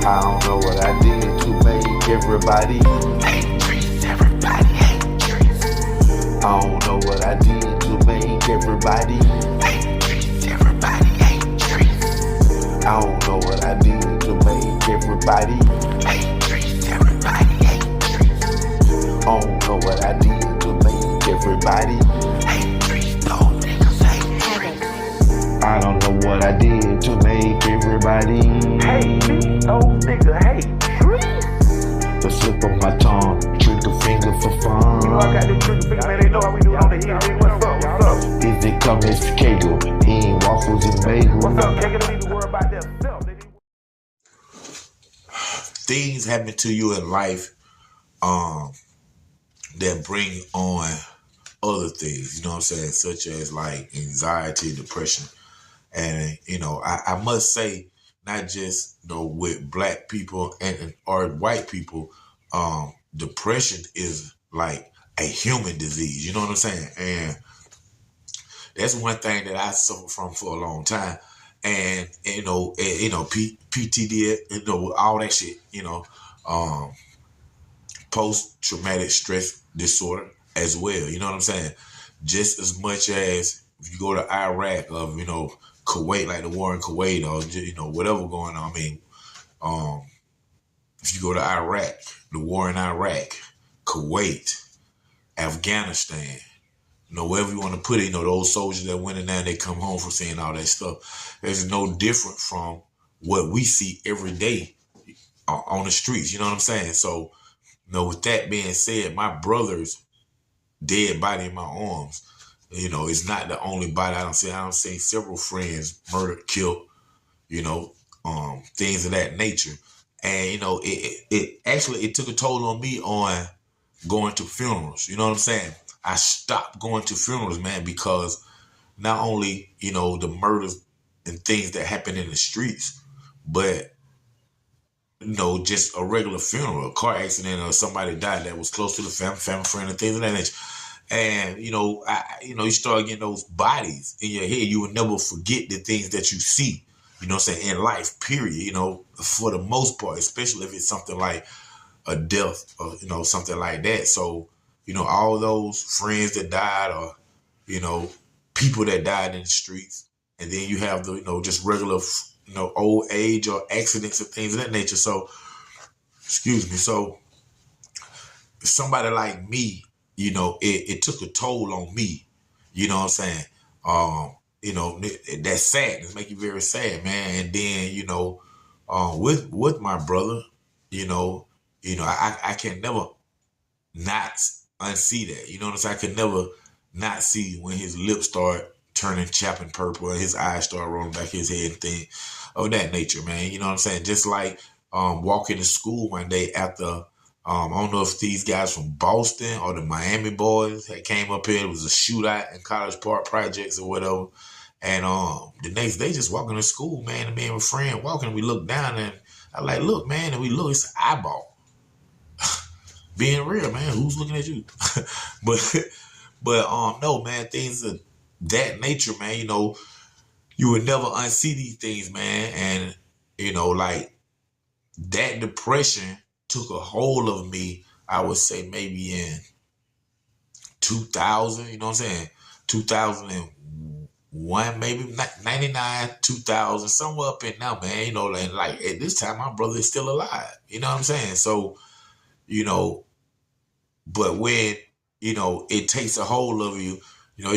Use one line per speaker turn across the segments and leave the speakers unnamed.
I don't know what I did to make everybody hate trees. Everybody hate trees. I don't know what I did to make everybody hate trees. Everybody hate trees. I don't know what I did to make everybody hate trees. Everybody hate trees. I don't know what I did to make everybody hate trees. No niggas hate trees. I don't know what I did to make everybody hate trees. No nigga hate trees. The slip on my tongue, trigger finger for fun. You know I got this trigger finger, man. They know how we do it on the hill. What's up? What's up? Is it coming to Kegel? He ain't waffles and bagels. What's up, Kegel? They need to worry about themselves.
Things happen to you in life that bring on other things, you know what I'm saying, such as like anxiety, depression. And, you know, I must say, not just, you know, with black people or white people, depression is like a human disease, you know what I'm saying? And that's one thing that I suffered from for a long time. And PTD, you know, all that shit, you know, post-traumatic stress disorder as well, you know what I'm saying? Just as much as if you go to Iraq or, you know, Kuwait, like the war in Kuwait, or, you know, whatever going on. I mean, if you go to Iraq, the war in Iraq, Kuwait, Afghanistan, you know, wherever you want to put it, you know, those soldiers that went in there and they come home from seeing all that stuff. There's no different from what we see every day on the streets, you know what I'm saying? So, you know, with that being said, my brother's dead body in my arms, you know, it's not the only body I don't see. I don't see several friends murdered, killed, you know, things of that nature. And, you know, it actually took a toll on me on going to funerals. You know what I'm saying? I stopped going to funerals, man, because not only, you know, the murders and things that happen in the streets, but, you know, just a regular funeral, a car accident, or somebody died that was close to the family friend, and things of that nature. And, you know, you start getting those bodies in your head. You will never forget the things that you see, you know what I'm saying, in life, period, you know, for the most part, especially if it's something like a death or, you know, something like that. So, you know, all those friends that died, or, you know, people that died in the streets. And then you have the, you know, just regular, you know, old age or accidents and things of that nature. So, excuse me. So somebody like me, you know, it took a toll on me, you know what I'm saying? You know, that sadness make you very sad, man. And then, you know, with my brother, you know, I can never not unsee that. You know what I'm saying? I can never not see when his lips start turning chapping purple and his eyes start rolling back his head and things of that nature, man. You know what I'm saying? Just like walking to school one day after, I don't know if these guys from Boston or the Miami boys that came up here. It was a shootout in College Park Projects or whatever. And the next day, just walking to school, man, and me and my friend walking, we look down and I like, look, man, and we look, it's an eyeball. Being real, man, who's looking at you? but no, man, things of that nature, man, you know, you would never unsee these things, man. And, you know, like that depression took a hold of me, I would say maybe in 2000, you know what I'm saying? 2001, maybe 99, 2000, somewhere up in now, man, you know, and like at this time, my brother is still alive, you know what I'm saying? So, you know, but when, you know, it takes a hold of you, you know,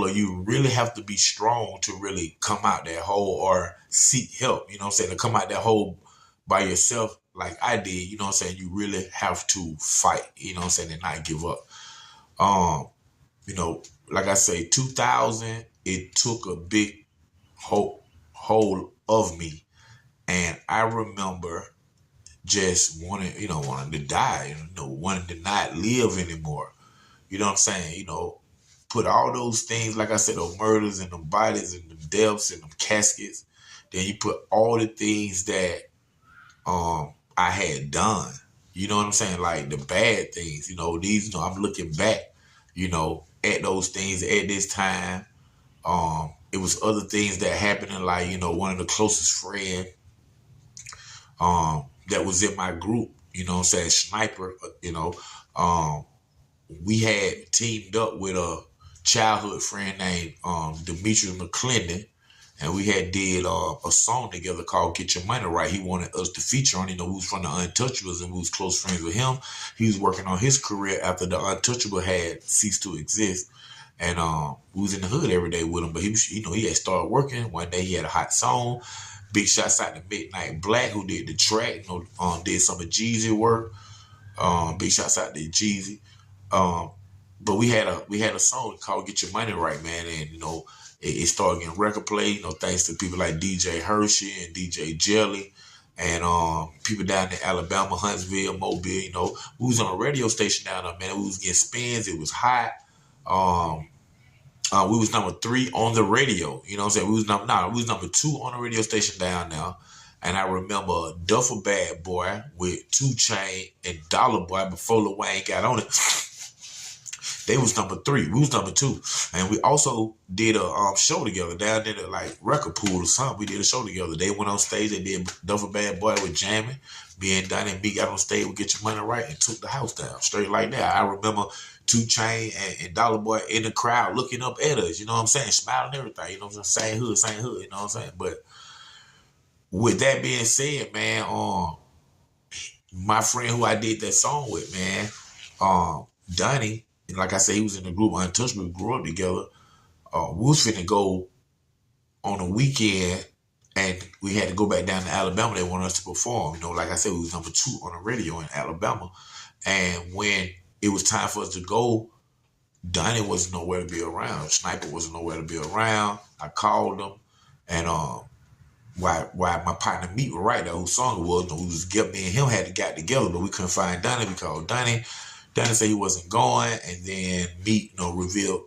you really have to be strong to really come out that hole or seek help, you know what I'm saying? To come out that hole by yourself, like I did, you know what I'm saying? You really have to fight, you know what I'm saying, and not give up. You know, like I say, 2000, it took a big hold of me. And I remember just wanting to die, you know, wanting to not live anymore. You know what I'm saying? You know, put all those things, like I said, those murders and the bodies and the deaths and the caskets. Then you put all the things that I had done. You know what I'm saying? Like the bad things, you know, these, you know, I'm looking back, you know, at those things at this time. It was other things that happened in, like, you know, one of the closest friend that was in my group, you know what I'm saying, Sniper, we had teamed up with a childhood friend named Demetrius McClendon, and we had did a song together called Get Your Money Right. He wanted us to feature on, we was from the Untouchables and we was close friends with him. He was working on his career after the Untouchable had ceased to exist. And we was in the hood every day with him, but he was, he had started working. One day he had a hot song. Big shouts out to Midnight Black, who did the track, did some of Jeezy work. Big shouts out to Jeezy. But we had a song called Get Your Money Right, man. And, it started getting record play, thanks to people like DJ Hershey and DJ Jelly and people down in Alabama, Huntsville, Mobile, We was on a radio station down there, man. We was getting spins. It was hot. We was number 3 on the radio. You know what I'm saying? We was number 2 on the radio station down there. And I remember Duffel Bad Boy with 2 Chain and Dollar Boy before Lil Wayne got on it. They was number 3. We was number 2. And we also did a show together down there at like Record Pool or something. We did a show together. They went on stage. They did Duffel Bad Boy with Jamming. Me and Donnie and me got on stage with Get Your Money Right and took the house down straight like that. I remember 2 Chain and Dollar Boy in the crowd looking up at us. You know what I'm saying? Smiling and everything. You know what I'm saying? Same hood. You know what I'm saying? But with that being said, man, my friend who I did that song with, man, Donnie, and like I said, he was in the group Untouchable. We grew up together. We was finna go on a weekend, and we had to go back down to Alabama. They wanted us to perform. Like I said, we was number 2 on the radio in Alabama. And when it was time for us to go, Donnie wasn't nowhere to be around. Sniper wasn't nowhere to be around. I called him, and why my partner Meat was right there, whose song it was, me and him had to get together, but we couldn't Donnie. We called Donnie. Donnie said he wasn't going, and then Meat, revealed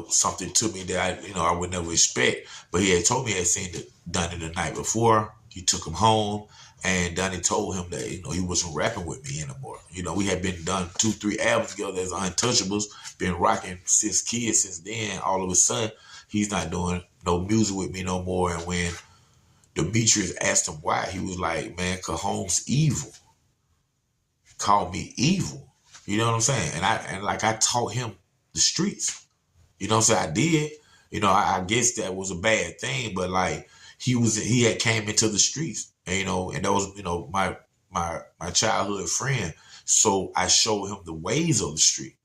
something to me that I would never expect. But he had told me he had seen Donnie the night before. He took him home, and Donnie told him that he wasn't rapping with me anymore. We had been done 2-3 albums together as Untouchables, been rocking 6 kids since then. All of a sudden, he's not doing no music with me no more. And when Demetrius asked him why, he was like, "Man, Cahome's evil. Called me evil." You know what I'm saying? And I taught him the streets. You know what I'm saying? I did. I guess that was a bad thing, but like he had came into the streets, and that was my childhood friend. So I showed him the ways of the street,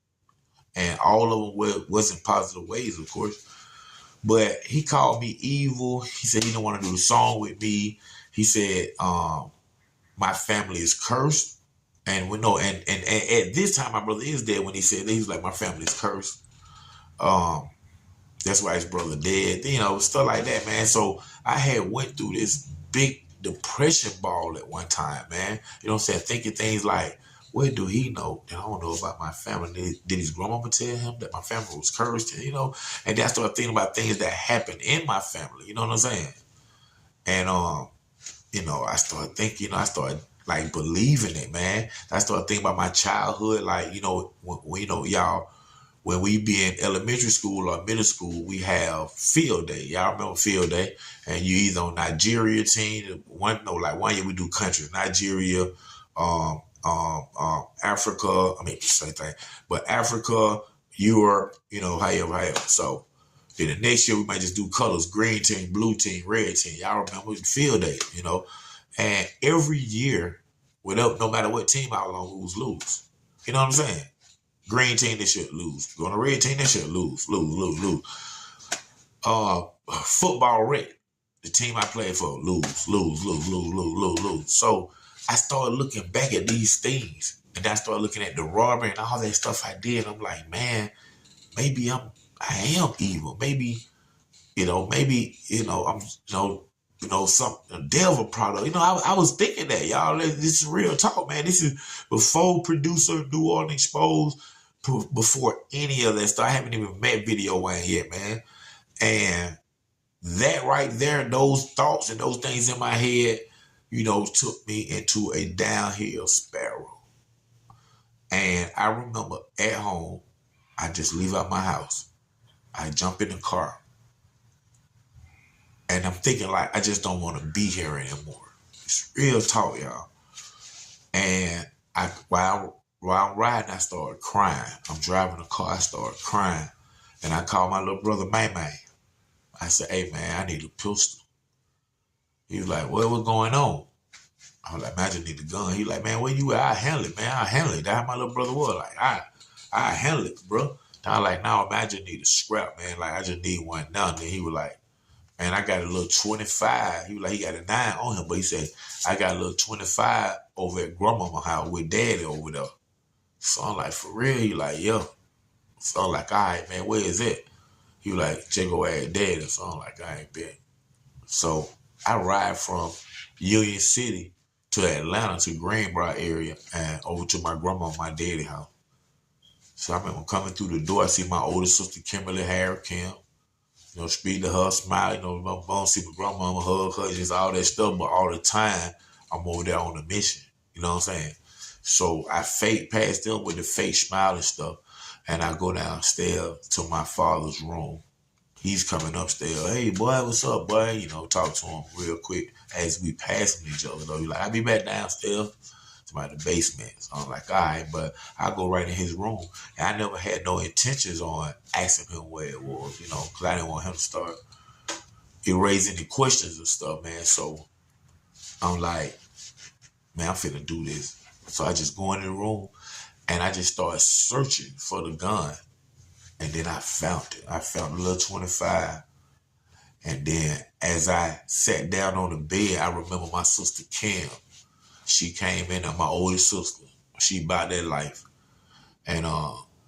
and all of them wasn't positive ways, of course. But he called me evil. He said he didn't want to do the song with me. He said my family is cursed. And we know, and at this time, my brother is dead. When he said that, he was like, "My family's cursed. That's why his brother dead." Stuff like that, man. So I had went through this big depression ball at one time, man. You know what I'm saying? Thinking things like, what do he know that I don't know about my family? Did his grandmama tell him that my family was cursed? And then I started thinking about things that happened in my family. You know what I'm saying? And I started thinking. I started like believing it, man. I started thinking about my childhood, like, when we be in elementary school or middle school, we have field day. Y'all remember field day? And you either on Nigeria team, one year we do countries, Nigeria, Africa, same thing, but Africa, Europe, however. So then the next year we might just do colors, green team, blue team, red team. Y'all remember field day, And every year, no matter what team I was on, we was lose. You know what I'm saying? Green team, they should lose. Go on a red team, they should lose. Football rec, the team I played for, lose. So I started looking back at these things, and I started looking at the robbery and all that stuff I did. I'm like, man, maybe I am evil. Maybe, I'm, some devil product. I was thinking that, y'all. This is real talk, man. This is before producer New Orleans Exposed, before any of that stuff. I haven't even met Video Wayne yet, man. And that right there, those thoughts and those things in my head, took me into a downhill spiral. And I remember at home, I just leave out my house. I jump in the car. And I'm thinking, like, I just don't want to be here anymore. It's real talk, y'all. And while I'm riding, I started crying. I'm driving the car, I started crying. And I called my little brother, May. I said, hey, man, I need a pistol. He was like, what was going on? I was like, man, I just need a gun. He like, man, where you at? I handle it, man. I handle it. That's how my little brother was. Like, I handle it, bro. And I was like, no, man, I just need a scrap, man. Like, I just need one now. And then he was like, man, I got a little 25. He was like, he got a 9 on him. But he said, I got a little 25 over at grandmama's house with daddy over there. So I'm like, for real? He like, yeah. So I'm like, all right, man, where is it? He was like, Jago at daddy. So I'm like, I ain't bet. So I ride from Union City to Atlanta, to Greenbrier area, and over to my grandma, my daddy house. So I remember coming through the door, I see my older sister, Kimberly Harry Kim, speak to her, smile, my mom, see my grandmama, hug her, just all that stuff. But all the time, I'm over there on a mission. You know what I'm saying? So I fake past them with the fake smile and stuff, and I go downstairs to my father's room. He's coming upstairs. Hey, boy, what's up, boy? Talk to him real quick as we passing each other, though. He's like, I'll be back downstairs to the basement. So I'm like, all right, but I go right in his room. And I never had no intentions on asking him where it was, because I didn't want him to start erasing any questions and stuff, man. So I'm like, man, I'm finna do this. So I just go in the room and I just started searching for the gun. And then I found it. I found a little 25. And then as I sat down on the bed, I remember my sister Kim. She came in there, my oldest sister. She about that life. And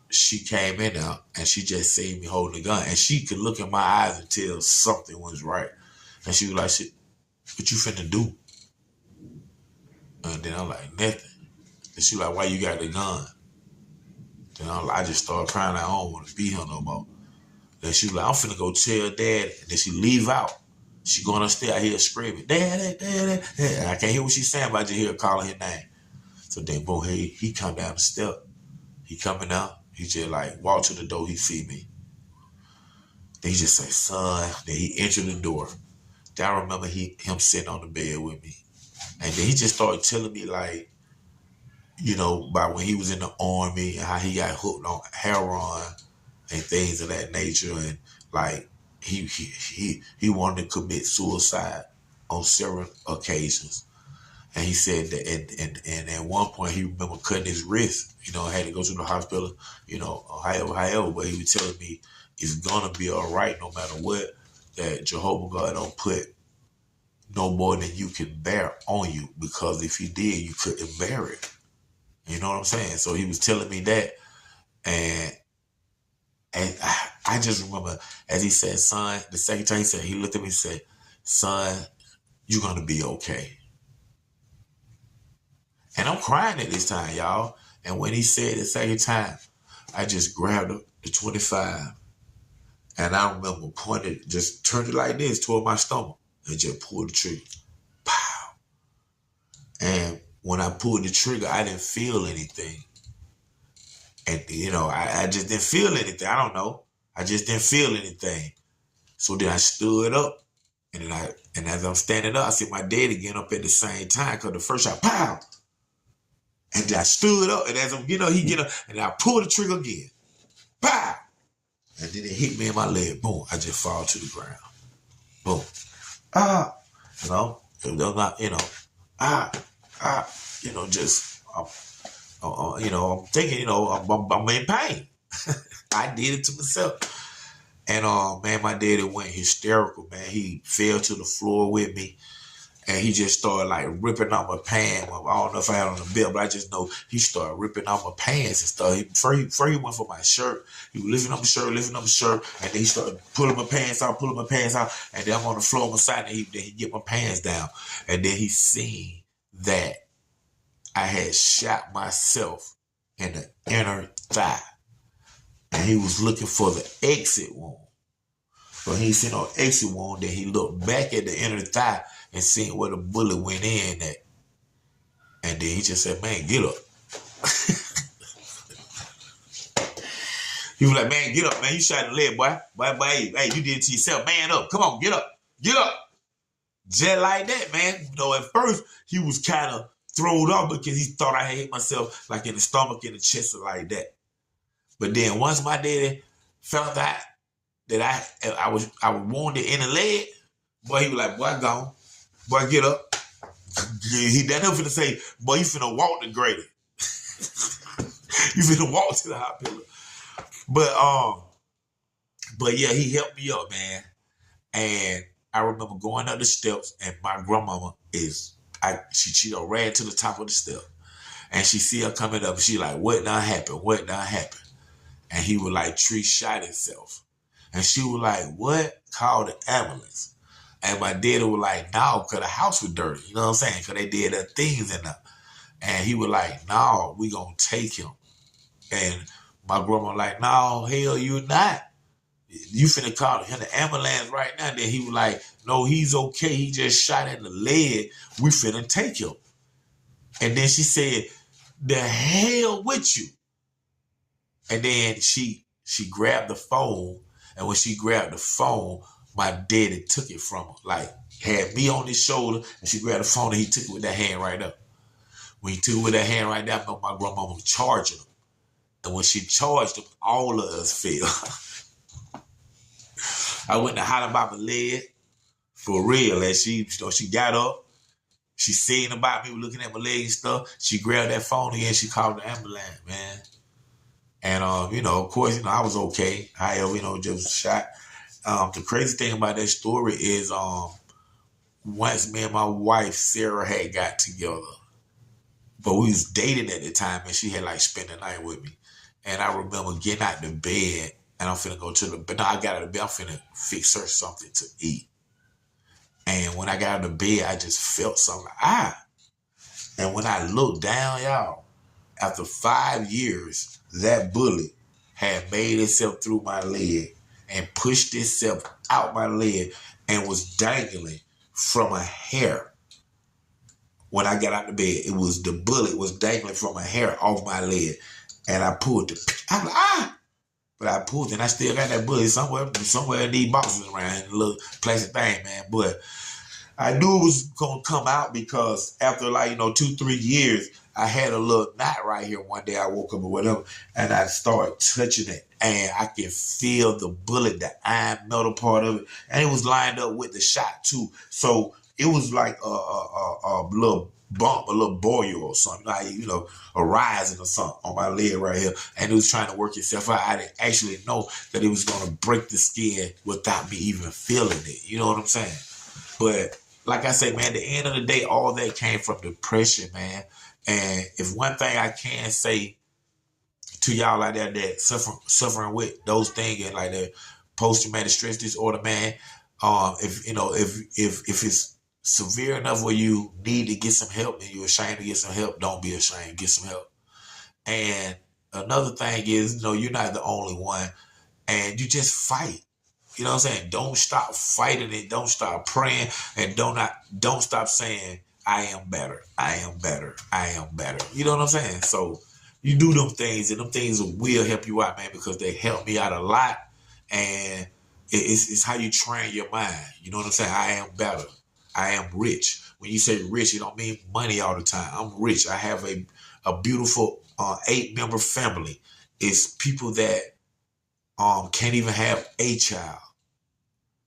she came in there and she just seen me holding the gun. And she could look in my eyes and tell something was right. And she was like, shit, what you finna do? And then I'm like, nothing. And she was like, why you got the gun? Then I just started crying. I don't want to be here no more. Then she was like, I'm finna go tell Dad. And then she leave out. She going upstairs, I hear her screaming, Daddy, Daddy. And I can't hear what she's saying, but I just hear her calling her name. So then, boom, he come down the step. He coming out. He just like walk to the door. He see me. Then he just say, son. Then he entered the door. Then I remember him sitting on the bed with me. And then he just started telling me like, about when he was in the army and how he got hooked on heroin and things of that nature. And like he wanted to commit suicide on several occasions. And he said that and at one point he remember cutting his wrist, had to go to the hospital, however, but he was telling me it's gonna be all right no matter what, that Jehovah God don't put no more than you can bear on you, because if he did, you couldn't bear it. You know what I'm saying? So he was telling me that, and I just remember as he said, son, the second time he looked at me and said, son, you're gonna be okay. And I'm crying at this time, y'all. And when he said the second time, I just grabbed the 25, and I remember pointed, just turned it like this toward my stomach, and just pulled the trigger. Pow! And when I pulled the trigger, I didn't feel anything. And, I just didn't feel anything. I don't know. I just didn't feel anything. So then I stood up. And as I'm standing up, I see my daddy getting up at the same time, because the first shot, pow! And then I stood up. And as I'm getting up, he get up. And I pulled the trigger again. Pow! And then it hit me in my leg. Boom. I just fall to the ground. Boom. I'm thinking, I'm in pain. I did it to myself. And, man, my daddy went hysterical, man. He fell to the floor with me. And he just started, like, ripping out my pants. I don't know if I had on a belt, but I just know he started ripping out my pants and stuff. First he went for my shirt. He was lifting up my shirt. And then he started pulling my pants out. And then I'm on the floor on my side, and he get my pants down. And then he seen that I had shot myself in the inner thigh. And he was looking for the exit wound. But he seen no exit wound. Then he looked back at the inner thigh and seen where the bullet went in at. And then he just said, man, get up. He was like, man, get up, man. You shot in the leg, boy. Boy, hey, you did it to yourself. Man up. Come on, get up. Get up. Just like that, man. You know, at first, he was kind of thrown off because he thought I had hit myself like in the stomach, in the chest, or like that. But then once my daddy found out that I was wounded in the leg, boy, he was like, boy, gone. Boy, get up. He that never finna say, boy, you finna walk the grade. You finna walk to the hospital. But yeah, he helped me up, man. And I remember going up the steps, and my grandmama she ran to the top of the step, and she see her coming up, and she like, what done happened? What done happened? And he was like, Tree shot himself. And she was like, what? Call the ambulance. And my daddy was like, no, because the house was dirty. You know what I'm saying? Because they did their things in there. And he was like, no, we going to take him. And my grandma was like, no, hell, you not. You finna call him the ambulance right now. Then he was like, no, he's okay. He just shot in the leg. We finna take him. And then she said, the hell with you. And then she grabbed the phone. And when she grabbed the phone, my daddy took it from her. Like, had me on his shoulder, and she grabbed the phone, and he took it with that hand right up. When he took it with that hand right there, I know my grandmama was charging him. And when she charged him, all of us fell. I went to holler about my leg, for real. And she got up. She seen about me looking at my leg and stuff. She grabbed that phone again. She called the ambulance, man. And, of course, I was okay. However, just shot. The crazy thing about that story is once me and my wife, Sarah, had got together, but we was dating at the time, and she had, spent the night with me. And I remember getting out the bed, and I'm finna go to the bed. No, I got out of the bed. I'm finna fix her something to eat. And when I got out of the bed, I just felt something. And when I looked down, y'all, after 5 years, that bullet had made itself through my leg and pushed itself out my leg and was dangling from a hair. When I got out the bed, the bullet was dangling from a hair off my leg. And I pulled I'm like, But I pulled it, and I still got that bullet somewhere in these boxes around, a little plastic thing, man. But I knew it was going to come out because after 2-3 years, I had a little knot right here. One day I woke up or whatever, and I started touching it, and I could feel the bullet, the iron metal part of it, and it was lined up with the shot too. So it was like a little bump, a little boil or something, a rising or something on my leg right here, and it was trying to work itself out. I didn't actually know that it was going to break the skin without me even feeling it. You know what I'm saying? But like I say, man, at the end of the day, all that came from depression, man. And if one thing I can say to y'all out there that suffering with those things and like the post-traumatic stress disorder, man, if it's severe enough where you need to get some help and you're ashamed to get some help, don't be ashamed, get some help. And another thing is, you're not the only one, and you just fight. You know what I'm saying? Don't stop fighting it. Don't stop praying, and don't stop saying, I am better. I am better. I am better. You know what I'm saying? So you do them things, and them things will help you out, man, because they help me out a lot. And it's how you train your mind. You know what I'm saying? I am better. I am rich. When you say rich, it don't mean money all the time. I'm rich. I have a beautiful 8-member family. It's people that can't even have a child.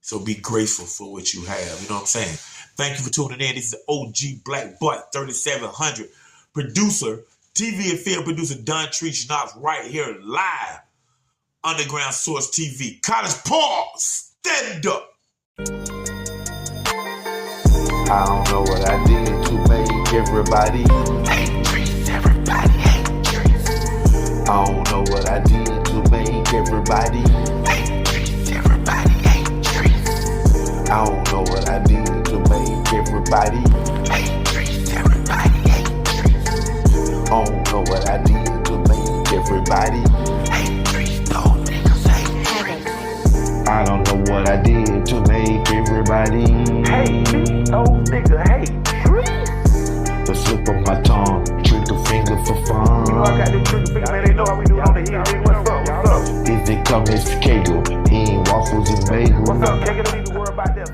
So be grateful for what you have. You know what I'm saying? Thank you for tuning in. This is the OG Black Butt 3700 producer, TV and film producer Dontrece Knox right here live. Underground Source TV. College Pause. Stand up.
I don't know what I did to make everybody hate Trees. Everybody hate Trees. I don't know what I did to make everybody hate Trees. Everybody hate Trees. I don't know what I did to make everybody hate Trees. Everybody hate Trees. I don't know what I did to make everybody hate Trees. Those niggas hate Trees. I don't know what I did to make everybody hate me. Those niggas hate Trees. The slip of my tongue, trigger finger for fun. I got this trigger finger, man. They know how we do it on the hill. What's up? What's up? Is it come as Kato? He ain't waffles and bagels. What's up? Can't get a worry about that.